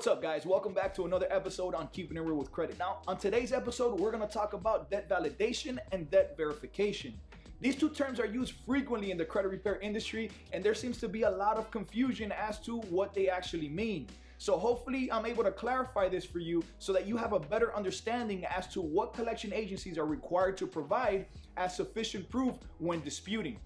What's up, guys? Welcome back to another episode on Keeping It Real with Credit. Now, on today's episode, we're going to talk about debt validation and debt verification. These two terms are used frequently in the credit repair industry, and there seems to be a lot of confusion as to what they actually mean. So hopefully I'm able to clarify this for you so that you have a better understanding as to what collection agencies are required to provide as sufficient proof when disputing.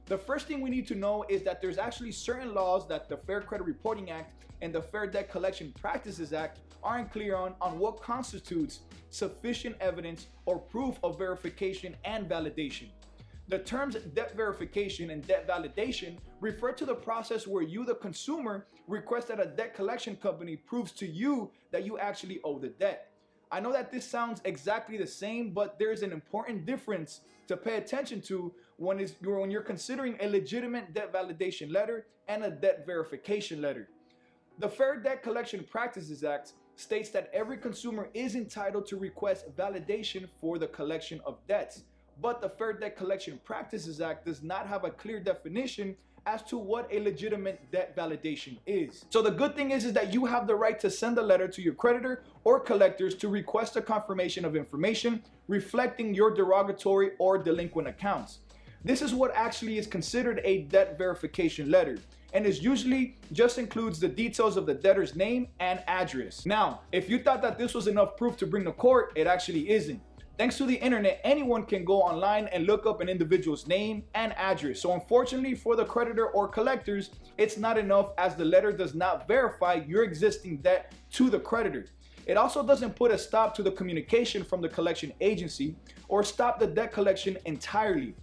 The first thing we need to know is that there's actually certain laws that the Fair Credit Reporting Act and the Fair Debt Collection Practices Act aren't clear on what constitutes sufficient evidence or proof of verification and validation. The terms debt verification and debt validation refer to the process where you, the consumer, request that a debt collection company proves to you that you actually owe the debt. I know that this sounds exactly the same, but there's an important difference to pay attention to when you're considering a legitimate debt validation letter and a debt verification letter. The Fair Debt Collection Practices Act states that every consumer is entitled to request validation for the collection of debts, but the Fair Debt Collection Practices Act does not have a clear definition as to what a legitimate debt validation is. So the good thing is that you have the right to send a letter to your creditor or collectors to request a confirmation of information reflecting your derogatory or delinquent accounts. This is what actually is considered a debt verification letter, and is usually just includes the details of the debtor's name and address. Now, if you thought that this was enough proof to bring to court, it actually isn't. Thanks to the internet, anyone can go online and look up an individual's name and address. So unfortunately for the creditor or collectors, it's not enough, as the letter does not verify your existing debt to the creditor. It also doesn't put a stop to the communication from the collection agency or stop the debt collection entirely.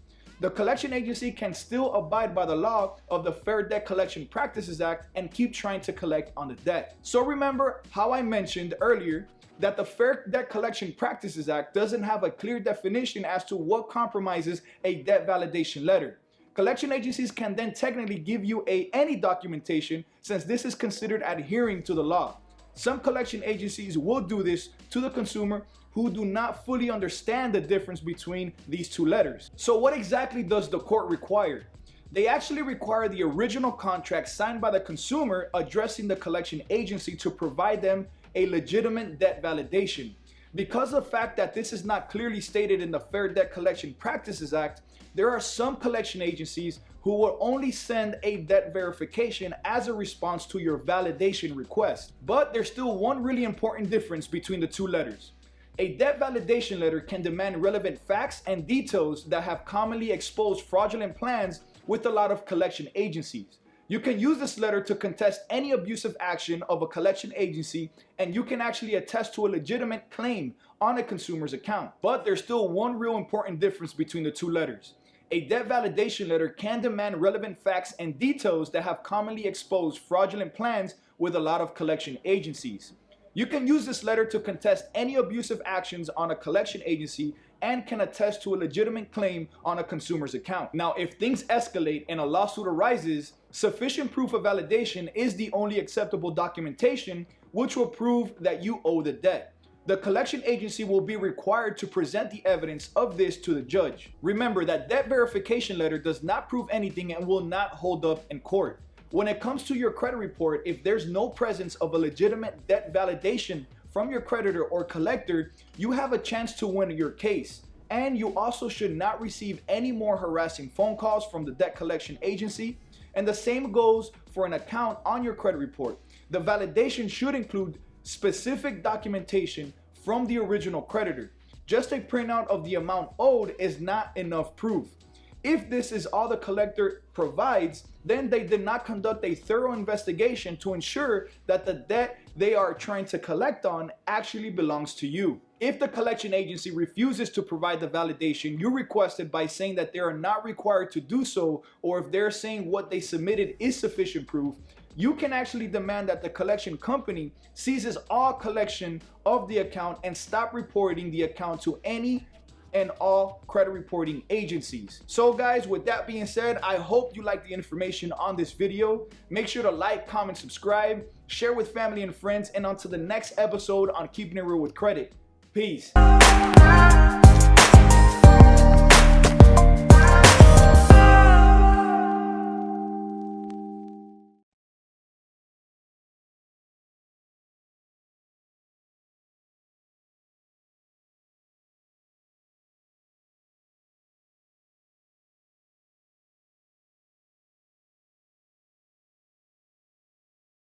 The collection agency can still abide by the law of the Fair Debt Collection Practices Act and keep trying to collect on the debt. So remember how I mentioned earlier that the Fair Debt Collection Practices Act doesn't have a clear definition as to what compromises a debt validation letter. Collection agencies can then technically give you any documentation, since this is considered adhering to the law. Some collection agencies will do this to the consumer who do not fully understand the difference between these two letters. So what exactly does the court require? They actually require the original contract signed by the consumer addressing the collection agency to provide them a legitimate debt validation. Because of the fact that this is not clearly stated in the Fair Debt Collection Practices Act, there are some collection agencies who will only send a debt verification as a response to your validation request. But there's still one really important difference between the two letters. A debt validation letter can demand relevant facts and details that have commonly exposed fraudulent plans with a lot of collection agencies. You can use this letter to contest any abusive action of a collection agency, and you can actually attest to a legitimate claim on a consumer's account. But there's still one real important difference between the two letters. A debt validation letter can demand relevant facts and details that have commonly exposed fraudulent plans with a lot of collection agencies. You can use this letter to contest any abusive actions on a collection agency and can attest to a legitimate claim on a consumer's account. Now, if things escalate and a lawsuit arises, sufficient proof of validation is the only acceptable documentation which will prove that you owe the debt. The collection agency will be required to present the evidence of this to the judge. Remember that debt verification letter does not prove anything and will not hold up in court. When it comes to your credit report, if there's no presence of a legitimate debt validation from your creditor or collector, you have a chance to win your case. And you also should not receive any more harassing phone calls from the debt collection agency. And the same goes for an account on your credit report. The validation should include specific documentation from the original creditor. Just a printout of the amount owed is not enough proof. If this is all the collector provides, then they did not conduct a thorough investigation to ensure that the debt they are trying to collect on actually belongs to you. If the collection agency refuses to provide the validation you requested by saying that they are not required to do so, or if they're saying what they submitted is sufficient proof, you can actually demand that the collection company ceases all collection of the account and stop reporting the account to any and all credit reporting agencies. So guys, with that being said, I hope you liked the information on this video. Make sure to like, comment, subscribe, share with family and friends, and on to the next episode on Keeping It Real with Credit. Peace.